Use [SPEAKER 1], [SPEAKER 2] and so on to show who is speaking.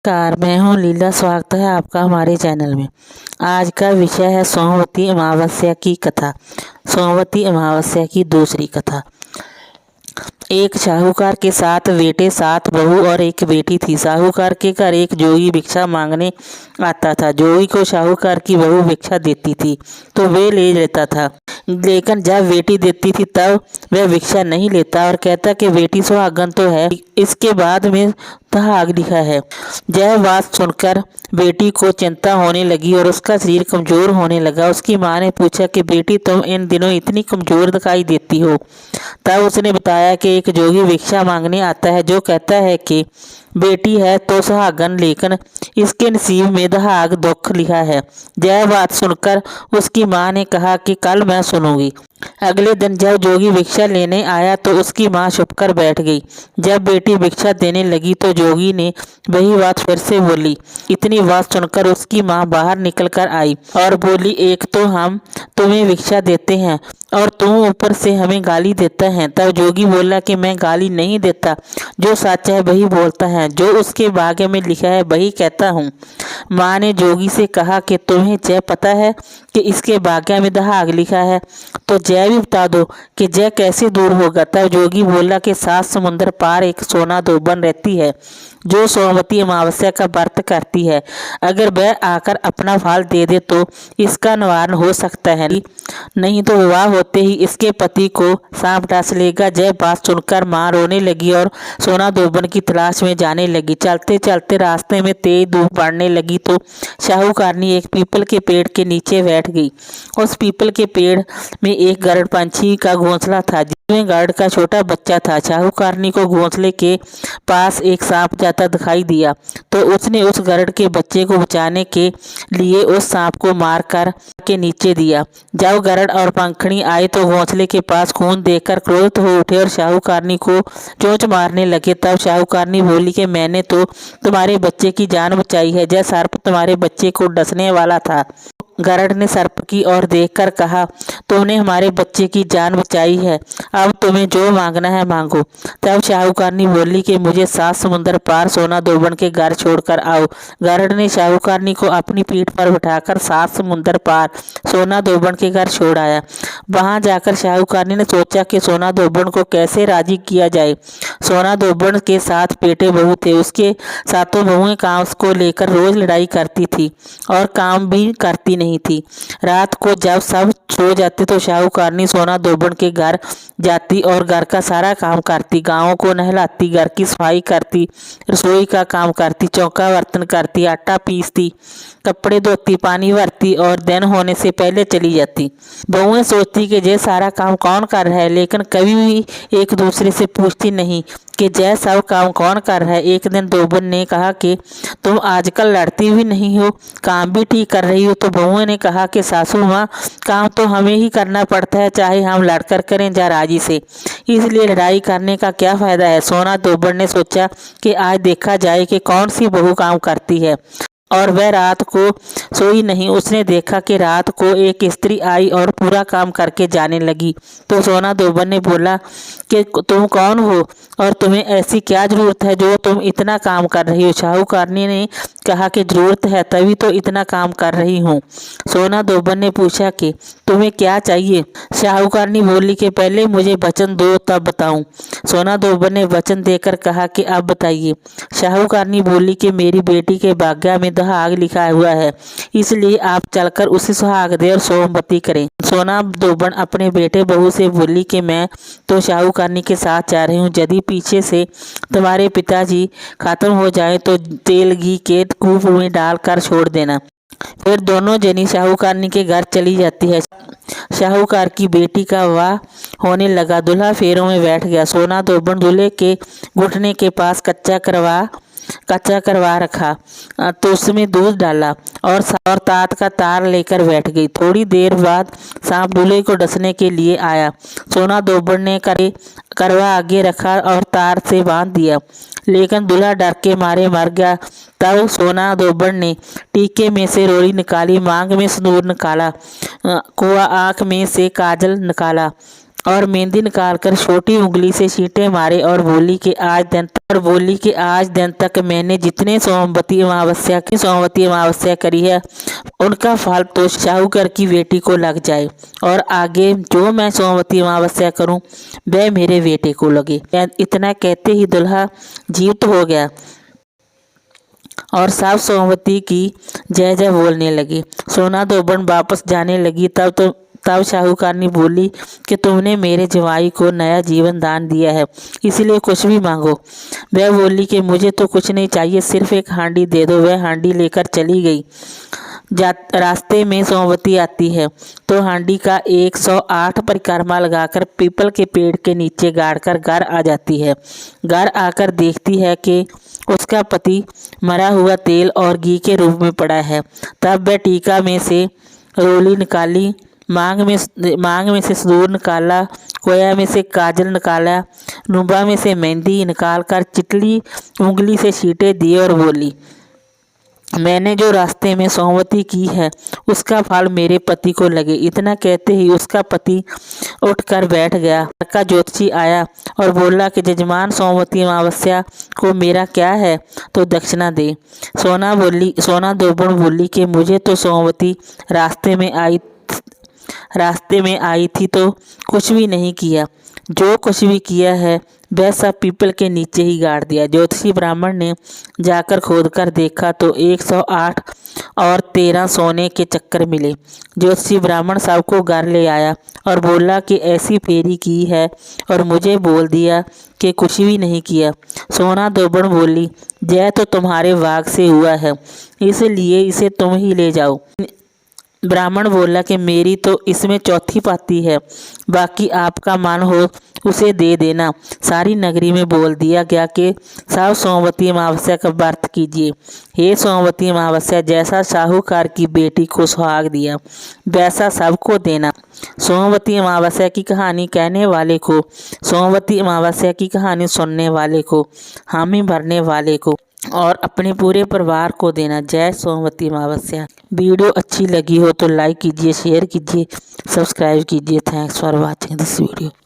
[SPEAKER 1] नमस्कार, मैं हूँ लीला। स्वागत है आपका हमारे चैनल में। आज का विषय है सोमवती अमावस्या की कथा। सोमवती अमावस्या की दूसरी कथा। एक साहूकार के 7 बेटे, 7 बहू और एक बेटी थी। साहूकार के घर एक जोगी भिक्षा मांगने आता था। जोगी को साहूकार की बहू भिक्षा देती थी तो वे ले लेता था, लेकिन जब बेटी देती थी तब वह भिक्षा नहीं लेता और कहता कि बेटी सुहागन तो है, इसके बाद में सुहाग लिखा है। यह बात सुनकर बेटी को चिंता होने लगी और उसका शरीर कमजोर होने लगा। उसकी माँ ने पूछा कि बेटी, तुम इन दिनों इतनी कमजोर दिखाई देती हो। तब उसने बताया कि एक जोगी भिक्षा मांगने आता है जो कहता है कि बेटी है तो सुहागन, लेकिन इसके नसीब में सुहाग दुख लिखा है। यह बात सुनकर उसकी माँ ने कहा कि कल मैं सुनूंगी। अगले दिन जब जोगी भिक्षा लेने आया तो उसकी माँ छुपकर बैठ गई। जब बेटी भिक्षा देने लगी तो जोगी ने वही बात फिर से बोली। इतनी बात सुनकर उसकी माँ बाहर निकल कर आई और बोली, एक तो हम तुम्हें भिक्षा देते हैं और तुम ऊपर से हमें गाली देता है। तब जोगी बोला कि मैं गाली नहीं देता, जो सच है वही बोलता है, जो उसके भाग्य में लिखा है वही कहता हूँ। माँ ने जोगी से कहा कि तुम्हें जय पता है कि इसके भाग्य में सुहाग लिखा है, तो जय भी बता दो कि जय कैसे दूर होगा। तब जोगी बोला कि 7 समुद्र पार एक सोना दोबन रहती है जो सोमवती अमावस्या का व्रत करती है। अगर वह आकर अपना फल दे दे तो इसका निवारण हो सकता है, नहीं तो विवाह होते ही इसके पति को सांप डस लेगा। जय बात सुनकर माँ रोने लगी और सोना दोबन की तलाश में जाने लगी। चलते चलते रास्ते में तेज धूप पड़ने लगी तो साहूकारनी एक पीपल के पेड़ के नीचे बैठ गई। उस पीपल के पेड़ में एक गरुड़ पंछी का घोंसला था जिसमें गरुड़ का छोटा बच्चा था। साहूकारनी को घोंसले के पास एक सांप जाता दिखाई दिया तो उसने उस गरुड़ के बच्चे को बचाने के लिए उस सांप को मार कर के नीचे दिया। जब गरुड़ और पंखड़ी आए तो घोंसले के पास खून देखकर क्रोधित हो उठे और साहूकारनी को चोंच मारने लगे। तब साहूकारनी बोली कि मैंने तो तुम्हारे बच्चे की जान बचाई है, जय सर्प तुम्हारे बच्चे को डसने वाला था। गरुड़ ने सर्प की ओर देखकर कहा, तुमने हमारे बच्चे की जान बचाई है, अब तुम्हें जो मांगना है मांगो। तब साहूकारनी बोली कि मुझे 7 समुद्र पार सोना दोबन के घर छोड़कर आओ। गरुड़ ने साहूकारनी को अपनी पीठ पर बिठाकर 7 समुद्र पार सोना दोबन के घर छोड़ आया। वहां जाकर साहूकारनी ने सोचा कि सोना दोबन को कैसे राजी किया जाए। सोना दोबन के 7 बेटे बहू थे। उसके 7 बहुएं काम को लेकर रोज लड़ाई करती थी और काम भी करती नहीं थी। रात को जब सब सो जाते तो साहूकारनी सोना दोबन के घर जाती और घर का सारा काम करती, गाँव को नहलाती, घर की सफाई करती, रसोई का काम करती, चौका बर्तन करती, आटा पीसती, कपड़े धोती, पानी भरती और दिन होने से पहले चली जाती। बहुएं सोचती कि ये सारा काम कौन कर रहा है, लेकिन कभी भी एक दूसरे से पूछती नहीं कि यह सब काम कौन कर रहा है। एक दिन दोबन ने कहा कि तुम आजकल लड़ती भी नहीं हो, काम भी ठीक कर रही हो। तो बहुओं ने कहा कि सासू माँ, काम तो हमें ही करना पड़ता है, चाहे हम लड़कर करें या राजी से, इसलिए लड़ाई करने का क्या फायदा है। सोना दोबन ने सोचा कि आज देखा जाए कि कौन सी बहू काम करती है, और वह रात को सोई नहीं। उसने देखा कि रात को एक स्त्री आई और पूरा काम करके जाने लगी। तो सोना दोबन ने बोला कि तुम कौन हो और तुम्हें ऐसी क्या जरूरत है जो तुम इतना काम कर रही हो। साहूकारनी ने कहा कि जरूरत है तभी तो इतना काम कर रही हूँ। सोना दोबन ने पूछा कि तुम्हें क्या चाहिए। साहूकारनी बोली कि पहले मुझे वचन दो तब बताऊं। सोना दोबन ने वचन देकर कहा कि अब बताइए। साहूकारनी बोली कि मेरी बेटी के भाग्य में सुहाग लिखा हुआ है, इसलिए आप चलकर उसे सुहाग दे और सोमवती करें। सोना दोबन अपने बेटे बहू से बोली कि मैं तो साहूकारनी के साथ जा रही हूँ, यदि पीछे से तुम्हारे पिताजी खत्म हो जाए तो तेल घी के कूप में डालकर छोड़ देना। फिर दोनों जनी साहूकारनी के घर चली जाती है। साहूकार की बेटी का विवाह होने लगा। दूल्हा फेरों में बैठ गया। सोना दोबन दूल्हे के घुटने के पास कच्चा करवा रखा तो उसमें दूध डाला और तात का तार लेकर बैठ गई। थोड़ी देर बाद सांप दूल्हे को डसने के लिए आया। सोना दोबन ने करवा आगे रखा और तार से बांध दिया, लेकिन दूल्हा डर के मारे मर गया। तब सोना दोबन ने टीके में से रोड़ी निकाली, मांग में सिंदूर निकाला, कुआ आँख में से काजल निकाला और मेहंदी निकालकर छोटी उंगली से छींटे मारे और बोली कि आज दिन तक मैंने जितने सोमवती अमावस्या करी है उनका फल तो शाहूकार की बेटी को लग जाए, और आगे जो मैं सोमवती अमावस्या करूं वह मेरे बेटे को लगे। इतना कहते ही दुल्हा जीवित हो गया और सब सोमवती की जय जय बोलने लगी। सोना दोबड़ वापस जाने लगी तब शाहूकारनी बोली कि तुमने मेरे जवाई को नया जीवन दान दिया है, इसलिए कुछ भी मांगो। वह बोली कि मुझे तो कुछ नहीं चाहिए, सिर्फ एक हांडी दे दो। वह हांडी लेकर चली गई। रास्ते में सोमवती आती है तो हांडी का 108 परिक्रमा लगाकर पीपल के पेड़ के नीचे गाड़कर घर आ जाती है। घर आकर देखती है कि उसका पति मरा हुआ तेल और घी के रूप में पड़ा है। तब वह टीका में से रोली निकाली, मांग में से सिंदूर निकाला, कोया में से काजल निकाला, नुबा में से मेहंदी निकालकर चिटली उंगली से छींटे दिए और बोली, मैंने जो रास्ते में सोमवती की है उसका फल मेरे पति को लगे। इतना कहते ही उसका पति उठकर बैठ गया। लड़का ज्योतिषी आया और बोला कि जजमान, सोमवती अमावस्या को मेरा क्या है तो दक्षिणा दे। सोना दोबड़ बोली कि मुझे तो सोमवती रास्ते में आई थी तो कुछ भी नहीं किया, जो कुछ भी किया है वह सब पीपल के नीचे ही गाड़ दिया। ज्योतिषी ब्राह्मण ने जाकर खोदकर देखा तो 108 और 13 सोने के चक्कर मिले। ज्योतिषी ब्राह्मण सबको घर ले आया और बोला कि ऐसी फेरी की है और मुझे बोल दिया कि कुछ भी नहीं किया। सोना दोबड़ बोली, जय तो तुम्हारे वाग से हुआ है, इसलिए इसे तुम ही ले जाओ। ब्राह्मण बोला कि मेरी तो इसमें चौथी पाती है, बाकी आपका मन हो उसे दे देना। सारी नगरी में बोल दिया गया कि सब सोमवती अमावस्या का व्रत कीजिए। हे सोमवती अमावस्या, जैसा शाहूकार की बेटी को सुहाग दिया वैसा सबको देना। सोमवती अमावस्या की कहानी कहने वाले को, सोमवती अमावस्या की कहानी सुनने वाले को, हामी भरने वाले को और अपने पूरे परिवार को देना। जय सोमवती अमावस्या। वीडियो अच्छी लगी हो तो लाइक कीजिए, शेयर कीजिए, सब्सक्राइब कीजिए। Thanks for watching this video.